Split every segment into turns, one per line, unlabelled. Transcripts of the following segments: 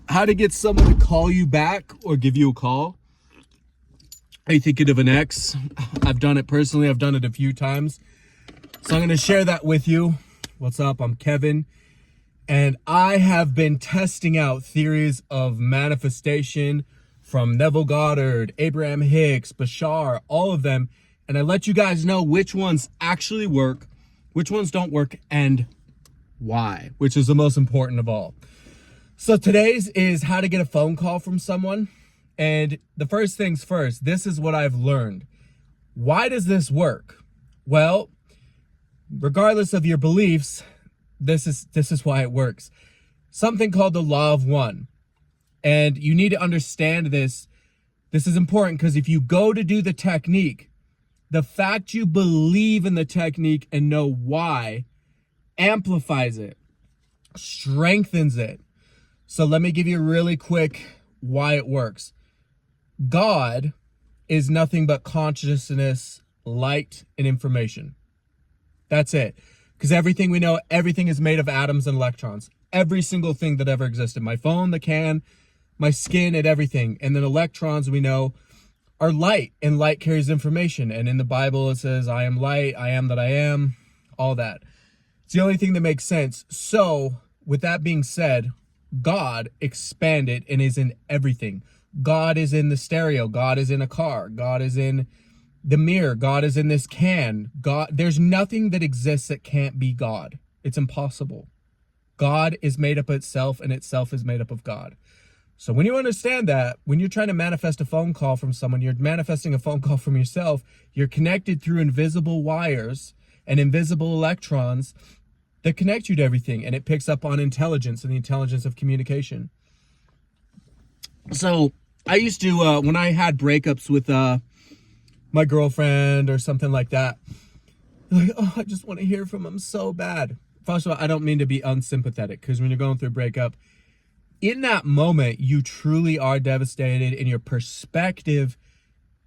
How to get someone to call you back or give you a call. Are you thinking of an ex? I've done it personally. I've done it a few times. So I'm going to share that with you. What's up? I'm Kevin. And I have been testing out theories of manifestation from Neville Goddard, Abraham Hicks, Bashar, all of them. And I let you guys know which ones actually work, which ones don't work, and why, which is the most important of all. So today's is how to get a phone call from someone. And the first things first, this is what I've learned. Why does this work? Well, regardless of your beliefs, this is why it works. Something called the law of one. And you need to understand this. This is important because if you go to do the technique, the fact you believe in the technique and know why amplifies it, strengthens it. So let me give you really quick why it works. God is nothing but consciousness, light, and information. That's it. Because everything we know, everything is made of atoms and electrons. Every single thing that ever existed. My phone, the can, my skin, and everything. And then electrons we know are light, and light carries information. And in the Bible it says, I am light, I am that I am, all that. It's the only thing that makes sense. So with that being said, God expanded and is in everything. God is in the stereo. God is in a car. God is in the mirror. God is in this can. God, there's nothing that exists that can't be God. It's impossible. God is made up of itself, and itself is made up of God. So when you understand that, when you're trying to manifest a phone call from someone, you're manifesting a phone call from yourself, you're connected through invisible wires and invisible electrons that connect you to everything, and it picks up on intelligence and the intelligence of communication. So I used to, when I had breakups with my girlfriend or something like that, like, oh, I just want to hear from him so bad. First of all, I don't mean to be unsympathetic, because when you're going through a breakup, in that moment, you truly are devastated. In your perspective,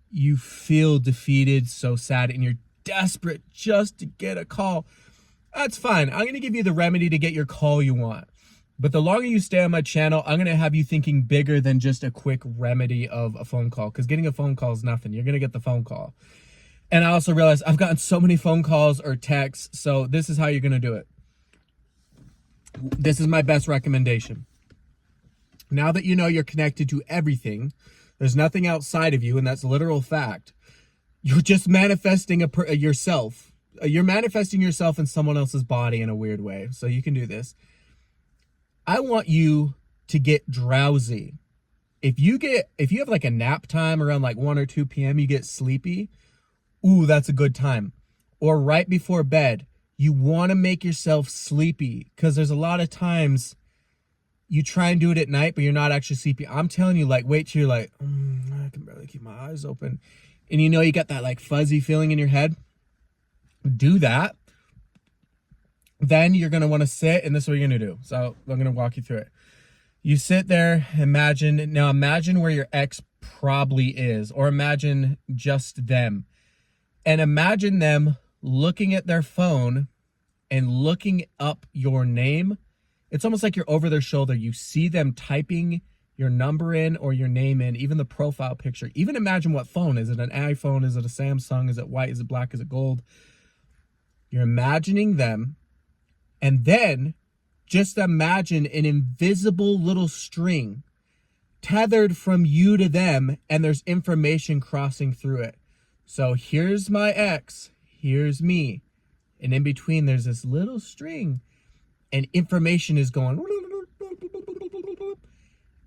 you feel defeated, so sad, and you're desperate just to get a call. That's fine. I'm going to give you the remedy to get your call you want. But the longer you stay on my channel, I'm going to have you thinking bigger than just a quick remedy of a phone call. Because getting a phone call is nothing. You're going to get the phone call. And I also realized I've gotten so many phone calls or texts. So this is how you're going to do it. This is my best recommendation. Now that you know you're connected to everything, there's nothing outside of you, and that's a literal fact. You're just manifesting yourself. You're manifesting yourself in someone else's body in a weird way. So you can do this. I want you to get drowsy. If you have like a nap time around like 1 or 2 p.m., you get sleepy. Ooh, that's a good time. Or right before bed, you want to make yourself sleepy, because there's a lot of times you try and do it at night, but you're not actually sleepy. I'm telling you, like, wait till you're like, I can barely keep my eyes open. And you know, you got that like fuzzy feeling in your head. Do that. Then you're going to want to sit, and this is what you're going to do. So I'm going to walk you through it. You sit there, imagine where your ex probably is, or imagine just them. And imagine them looking at their phone and looking up your name. It's almost like you're over their shoulder. You see them typing your number in or your name in, even the profile picture. Even imagine what phone. Is it an iPhone? Is it a Samsung? Is it white? Is it black? Is it gold? You're imagining them. And then just imagine an invisible little string tethered from you to them, and there's information crossing through it. So here's my ex, here's me. And in between, there's this little string, and information is going.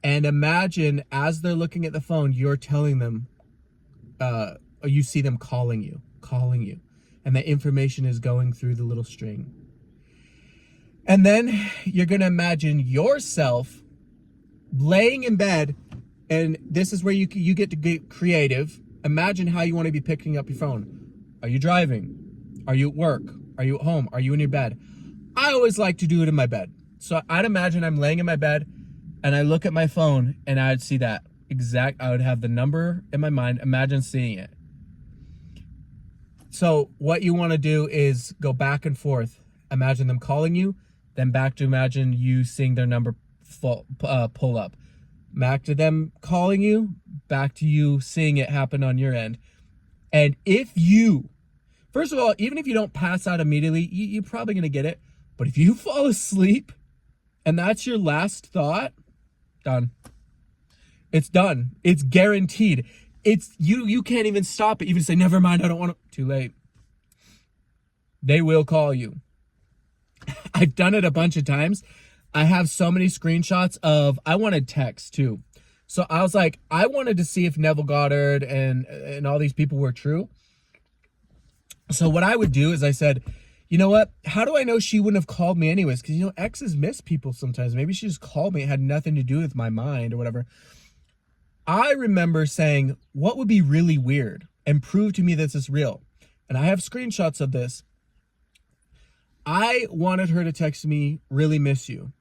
And imagine as they're looking at the phone, you're telling them, or you see them calling you. And the information is going through the little string. And then you're going to imagine yourself laying in bed, and this is where you get to get creative. Imagine how you want to be picking up your phone. Are you driving? Are you at work? Are you at home? Are you in your bed? I always like to do it in my bed. So I'd imagine I'm laying in my bed, and I look at my phone, and I'd see that I would have the number in my mind. Imagine seeing it. So what you want to do is go back and forth. Imagine them calling you, then back to imagine you seeing their number pull up. Back to them calling you, back to you seeing it happen on your end. And if you, first of all, even if you don't pass out immediately, you're probably going to get it. But if you fall asleep and that's your last thought, done. It's done. It's guaranteed. It's you can't even stop it. Even say, never mind, I don't want to. Too late. They will call you. I've done it a bunch of times. I have so many screenshots of, I wanted text too. So I was like, I wanted to see if Neville Goddard and all these people were true. So what I would do is I said, you know what? How do I know she wouldn't have called me anyways? Because, you know, exes miss people sometimes. Maybe she just called me. It had nothing to do with my mind or whatever. I remember saying, what would be really weird and prove to me this is real? And I have screenshots of this. I wanted her to text me, really miss you.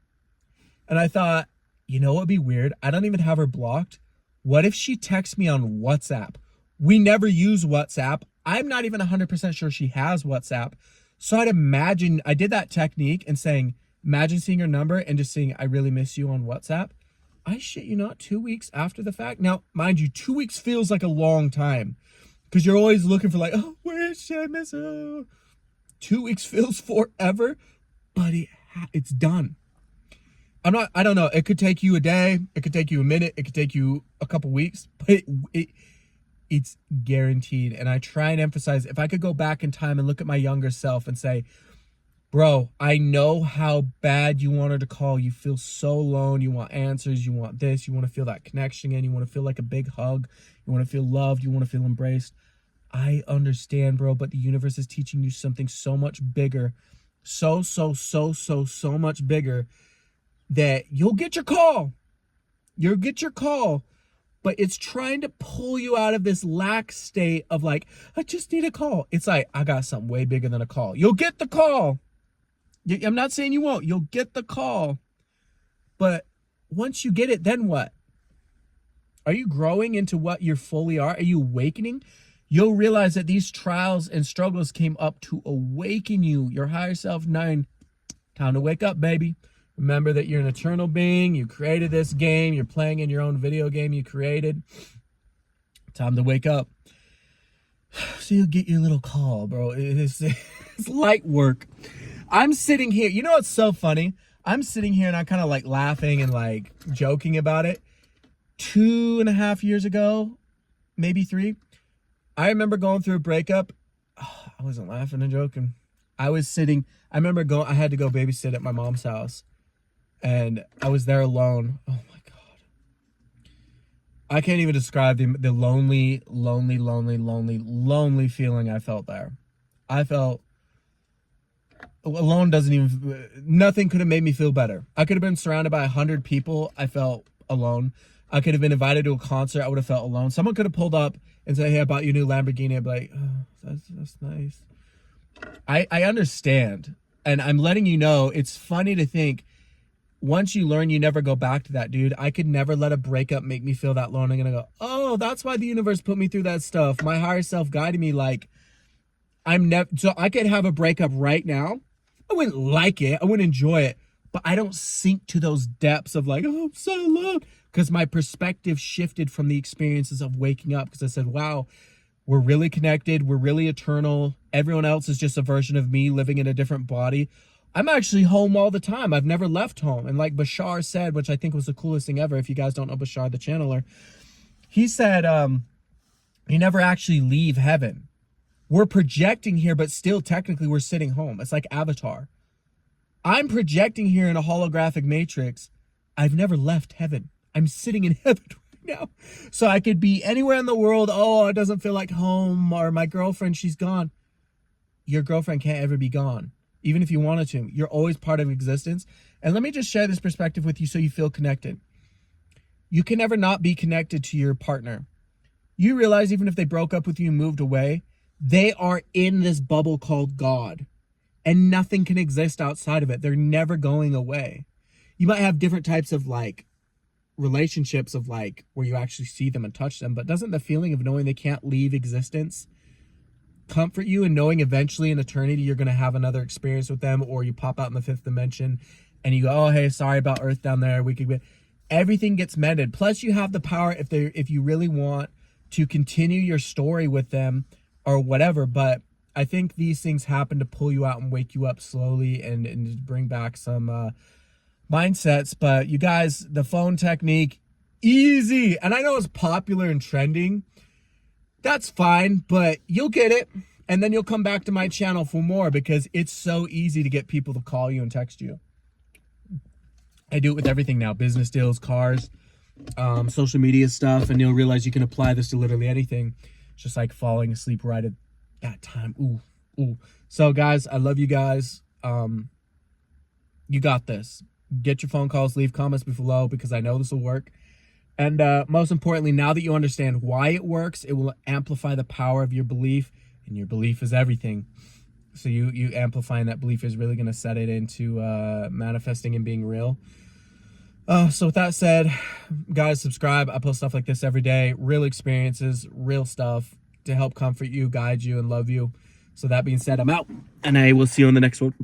And I thought, you know what would be weird? I don't even have her blocked. What if she texts me on WhatsApp? We never use WhatsApp. I'm not even 100% sure she has WhatsApp. So I'd imagine, I did that technique and saying, imagine seeing her number and just saying, I really miss you on WhatsApp. I shit you not, 2 weeks after the fact. Now, mind you, 2 weeks feels like a long time because you're always looking for like, oh, where is she? I miss her. 2 weeks feels forever, but it's done. I don't know. It could take you a day. It could take you a minute. It could take you a couple weeks, but it's guaranteed. And I try and emphasize, if I could go back in time and look at my younger self and say, bro, I know how bad you want her to call. You feel so alone. You want answers. You want this. You want to feel that connection again. You want to feel like a big hug. You want to feel loved. You want to feel embraced. I understand, bro, but the universe is teaching you something so much bigger. So much bigger that you'll get your call. You'll get your call. But it's trying to pull you out of this lax state of like, I just need a call. It's like, I got something way bigger than a call. You'll get the call. I'm not saying you won't. You'll get the call. But once you get it, then what? Are you growing into what you fully are? Are you awakening? You'll realize that these trials and struggles came up to awaken you, your higher self. 9, time to wake up, baby. Remember that you're an eternal being. You created this game. You're playing in your own video game you created. Time to wake up. So you'll get your little call, bro. It's light work. I'm sitting here. You know what's so funny? I'm sitting here and I'm kind of like laughing and like joking about it. 2.5 years ago, maybe 3, I remember going through a breakup. Oh, I wasn't laughing and joking. I remember I had to go babysit at my mom's house. And I was there alone. Oh my God. I can't even describe the lonely feeling I felt there. I felt alone. Nothing could have made me feel better. I could have been surrounded by 100 people. I felt alone. I could have been invited to a concert. I would have felt alone. Someone could have pulled up and said, hey, I bought you a new Lamborghini. I'd be like, oh, that's nice. I understand. And I'm letting you know, it's funny to think, once you learn, you never go back to that, dude. I could never let a breakup make me feel that lonely. I'm going to go, oh, that's why the universe put me through that stuff. My higher self guided me like so I could have a breakup right now. I wouldn't like it. I wouldn't enjoy it. But I don't sink to those depths of like, oh, I'm so alone. Because my perspective shifted from the experiences of waking up. Because I said, wow, we're really connected. We're really eternal. Everyone else is just a version of me living in a different body. I'm actually home all the time. I've never left home. And like Bashar said, which I think was the coolest thing ever, if you guys don't know Bashar, the channeler, he said, you never actually leave heaven. We're projecting here, but still technically we're sitting home. It's like Avatar. I'm projecting here in a holographic matrix. I've never left heaven. I'm sitting in heaven right now. So I could be anywhere in the world. Oh, it doesn't feel like home. Or my girlfriend, she's gone. Your girlfriend can't ever be gone. Even if you wanted to, you're always part of existence. And let me just share this perspective with you so you feel connected. You can never not be connected to your partner. You realize even if they broke up with you and moved away, they are in this bubble called God. And nothing can exist outside of it. They're never going away. You might have different types of like relationships of like where you actually see them and touch them. But doesn't the feeling of knowing they can't leave existence comfort you, and knowing eventually in eternity you're going to have another experience with them, or you pop out in the 5th dimension and you go, oh, hey, sorry about Earth down there. Everything gets mended. Plus you have the power if you really want to continue your story with them or whatever. But I think these things happen to pull you out and wake you up slowly and bring back some mindsets. But you guys, the phone technique, easy. And I know it's popular and trending. That's fine, but you'll get it. And then you'll come back to my channel for more because it's so easy to get people to call you and text you. I do it with everything now. Business deals, cars, social media stuff. And you'll realize you can apply this to literally anything. It's just like falling asleep right at that time. Ooh. So guys, I love you guys. You got this. Get your phone calls, leave comments below because I know this will work. And most importantly, now that you understand why it works, it will amplify the power of your belief, and your belief is everything. So you amplifying that belief is really going to set it into manifesting and being real. So with that said, guys, subscribe. I post stuff like this every day, real experiences, real stuff to help comfort you, guide you, and love you. So that being said, I'm out, and I will see you on the next one.